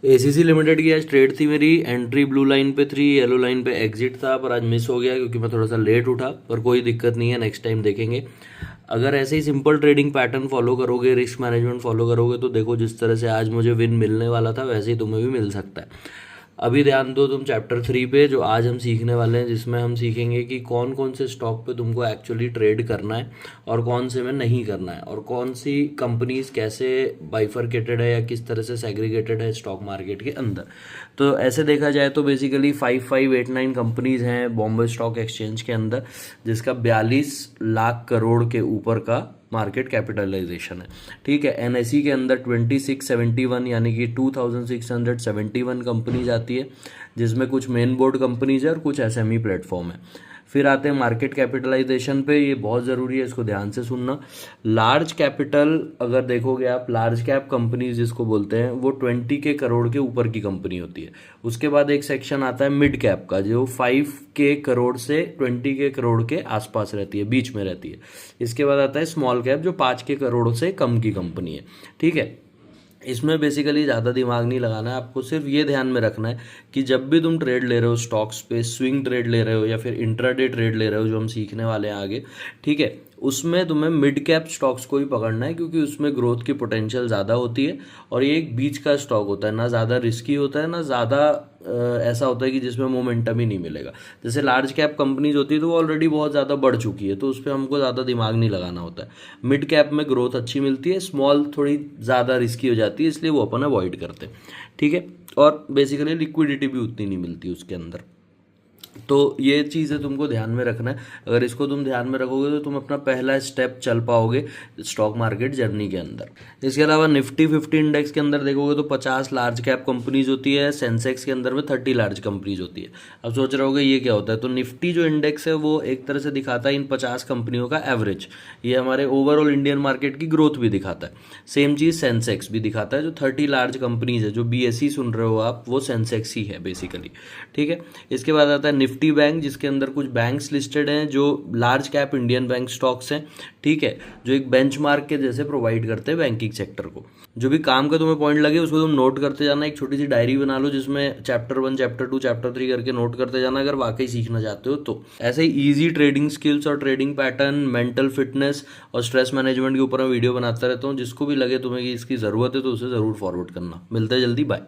ACC limited की आज trade थी मेरी, एंट्री ब्लू लाइन पे थी, येलो लाइन पे एग्जिट था, पर आज मिस हो गया क्योंकि मैं थोड़ा सा लेट उठा, पर कोई दिक्कत नहीं है, नेक्स्ट टाइम देखेंगे। अगर ऐसे ही सिंपल ट्रेडिंग पैटर्न फॉलो करोगे, रिस्क मैनेजमेंट फॉलो करोगे, तो देखो जिस तरह से आज मुझे विन मिलने वाला था वैसे ही तुम्हें भी मिल सकता है। अभी ध्यान दो तुम चैप्टर 3 पे, जो आज हम सीखने वाले हैं, जिसमें हम सीखेंगे कि कौन कौन से स्टॉक पे तुमको एक्चुअली ट्रेड करना है और कौन से में नहीं करना है, और कौन सी कंपनीज कैसे बाइफरकेटेड है या किस तरह से सेग्रीगेटेड है स्टॉक मार्केट के अंदर। तो ऐसे देखा जाए तो बेसिकली 5589 कंपनीज हैं बॉम्बे स्टॉक एक्सचेंज के अंदर, जिसका 42 लाख करोड़ के ऊपर का मार्केट कैपिटलाइजेशन है। ठीक है, एनएसई के अंदर 2671 यानी कि 2671 कंपनीज आती है, जिसमें कुछ मेन बोर्ड कंपनीज है और कुछ एसएमई प्लेटफॉर्म है। फिर आते हैं मार्केट कैपिटलाइजेशन पे, ये बहुत ज़रूरी है, इसको ध्यान से सुनना। लार्ज कैपिटल अगर देखोगे आप, लार्ज कैप कंपनीज जिसको बोलते हैं, वो 20 के करोड़ के ऊपर की कंपनी होती है। उसके बाद एक सेक्शन आता है मिड कैप का, जो 5 के करोड़ से 20 के करोड़ के आसपास रहती है, बीच में रहती है। इसके बाद आता है स्मॉल कैप, जो 5 के करोड़ से कम की कंपनी है। ठीक है, इसमें बेसिकली ज़्यादा दिमाग नहीं लगाना है आपको, सिर्फ ये ध्यान में रखना है कि जब भी तुम ट्रेड ले रहे हो स्टॉक्स पे, स्विंग ट्रेड ले रहे हो या फिर इंट्राडे ट्रेड ले रहे हो, जो हम सीखने वाले हैं आगे, ठीक है, उसमें तुम्हें मिड कैप स्टॉक्स को ही पकड़ना है, क्योंकि उसमें ग्रोथ की पोटेंशियल ज़्यादा होती है और ये एक बीच का स्टॉक होता है, ना ज़्यादा रिस्की होता है, ना ज़्यादा ऐसा होता है कि जिसमें मोमेंटम ही नहीं मिलेगा। जैसे लार्ज कैप कंपनीज होती है तो वो ऑलरेडी बहुत ज़्यादा बढ़ चुकी है, तो उस पर हमको ज़्यादा दिमाग नहीं लगाना होता है। मिड कैप में ग्रोथ अच्छी मिलती है, स्मॉल थोड़ी ज़्यादा रिस्की हो जाती है, इसलिए वो अपन अवॉइड करते हैं। ठीक है, और बेसिकली लिक्विडिटी भी उतनी नहीं मिलती उसके अंदर। तो ये चीज़ें तुमको ध्यान में रखना है, अगर इसको तुम ध्यान में रखोगे तो तुम अपना पहला स्टेप चल पाओगे स्टॉक मार्केट जर्नी के अंदर। इसके अलावा निफ्टी 50 इंडेक्स के अंदर देखोगे तो 50 लार्ज कैप कंपनीज होती है, सेंसेक्स के अंदर में 30 लार्ज कंपनीज होती है। अब सोच रहे होगे ये क्या होता है, तो निफ्टी जो इंडेक्स है वो एक तरह से दिखाता है इन 50 कंपनियों का एवरेज, ये हमारे ओवरऑल इंडियन मार्केट की ग्रोथ भी दिखाता है। सेम चीज़ सेंसेक्स भी दिखाता है, जो 30 लार्ज कंपनीज है, जो बीएसई सुन रहे हो आप, वो सेंसेक्स ही है बेसिकली। ठीक है, इसके बाद आता है निफ्टी बैंक, जिसके अंदर कुछ बैंक्स लिस्टेड हैं जो large cap Indian bank stocks हैं। ठीक है, जो एक बेंचमार्क के जैसे प्रोवाइड करते हैं बैंकिंग सेक्टर को। जो भी काम का तुम्हें पॉइंट लगे उसको तुम नोट करते जाना, एक छोटी सी डायरी बना लो जिसमें चैप्टर 1, चैप्टर 2, चैप्टर 3 करके नोट करते जाना, अगर वाकई सीखना चाहते हो तो। ऐसे ही ईजी ट्रेडिंग स्किल्स और ट्रेडिंग पैटर्न, मेंटल फिटनेस और स्ट्रेस मैनेजमेंट के ऊपर मैं वीडियो बनाता रहता हूँ। जिसको भी लगे तुम्हें कि इसकी ज़रूरत है तो उसे ज़रूर फॉरवर्ड करना। मिलते हैं जल्दी, बाय।